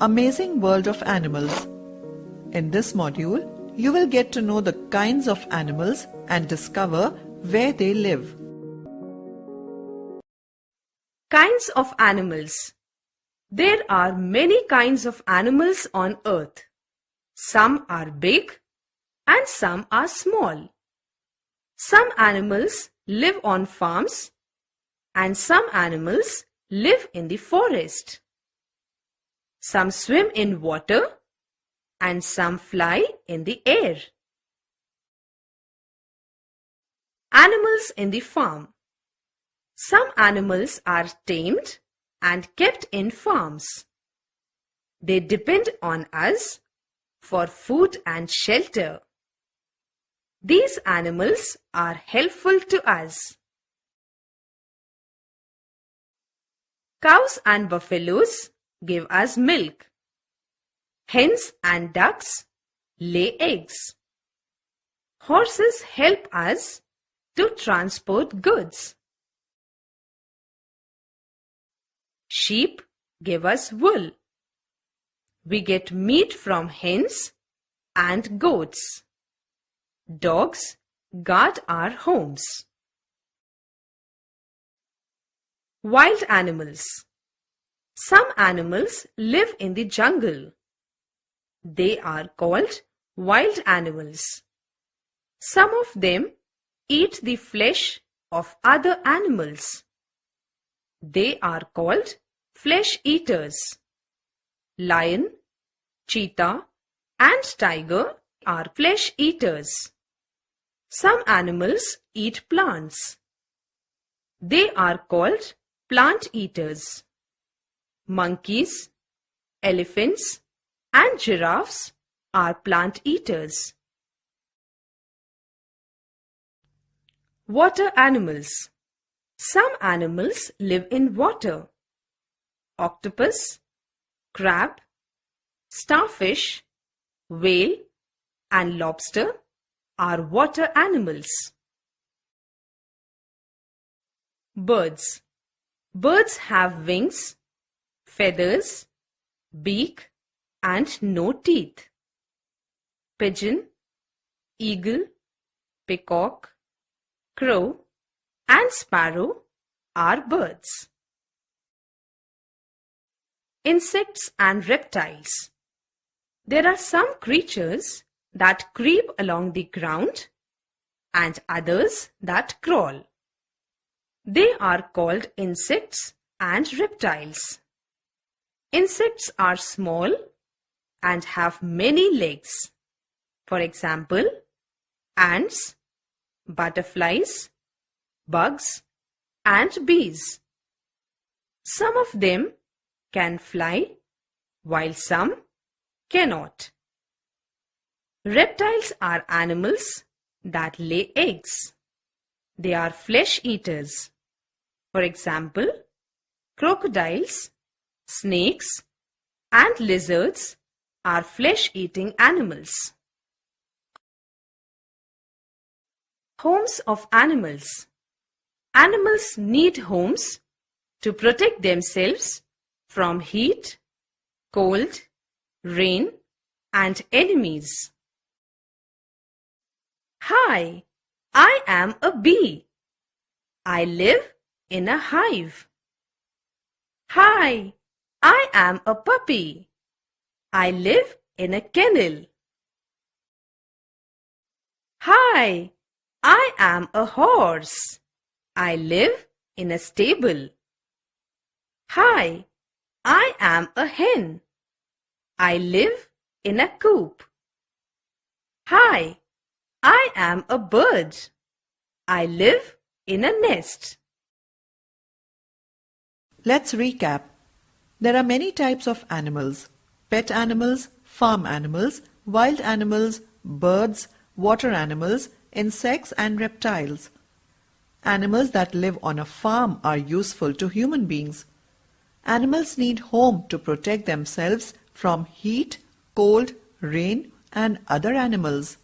Amazing world of animals. In this module, you will get to know the kinds of animals and discover where they live. Kinds of animals. There are many kinds of animals on earth. Some are big and some are small. Some animals live on farms and some animals live in the forest. Some swim in water and some fly in the air. Animals in the farm. Some animals are tamed and kept in farms. They depend on us for food and shelter. These animals are helpful to us. Cows and buffaloes give us milk. Hens and ducks lay eggs. Horses help us to transport goods. Sheep give us wool. We get meat from hens and goats. Dogs guard our homes. Wild animals. Some animals live in the jungle. They are called wild animals. Some of them eat the flesh of other animals. They are called flesh eaters. Lion, cheetah, and tiger are flesh eaters. Some animals eat plants. They are called plant eaters. Monkeys, elephants, and giraffes are plant eaters. Water animals. Some animals live in water. Octopus, crab, starfish, whale, and lobster are water animals. Birds. Birds have wings, feathers, beak, and no teeth. Pigeon, eagle, peacock, crow, and sparrow are birds. Insects and reptiles. There are some creatures that creep along the ground and others that crawl. They are called insects and reptiles. Insects are small and have many legs. For example, ants, butterflies, bugs, and bees. Some of them can fly, while some cannot. Reptiles are animals that lay eggs. They are flesh eaters. For example, crocodiles, snakes, and lizards are flesh-eating animals. Homes of animals. Animals need homes to protect themselves from heat, cold, rain, and enemies. Hi, I am a bee. I live in a hive. Hi, I am a puppy. I live in a kennel. Hi, I am a horse. I live in a stable. Hi, I am a hen. I live in a coop. Hi, I am a bird. I live in a nest. Let's recap. There are many types of animals: pet animals, farm animals, wild animals, birds, water animals, insects, and reptiles. Animals that live on a farm are useful to human beings. Animals need home to protect themselves from heat, cold, rain, and other animals.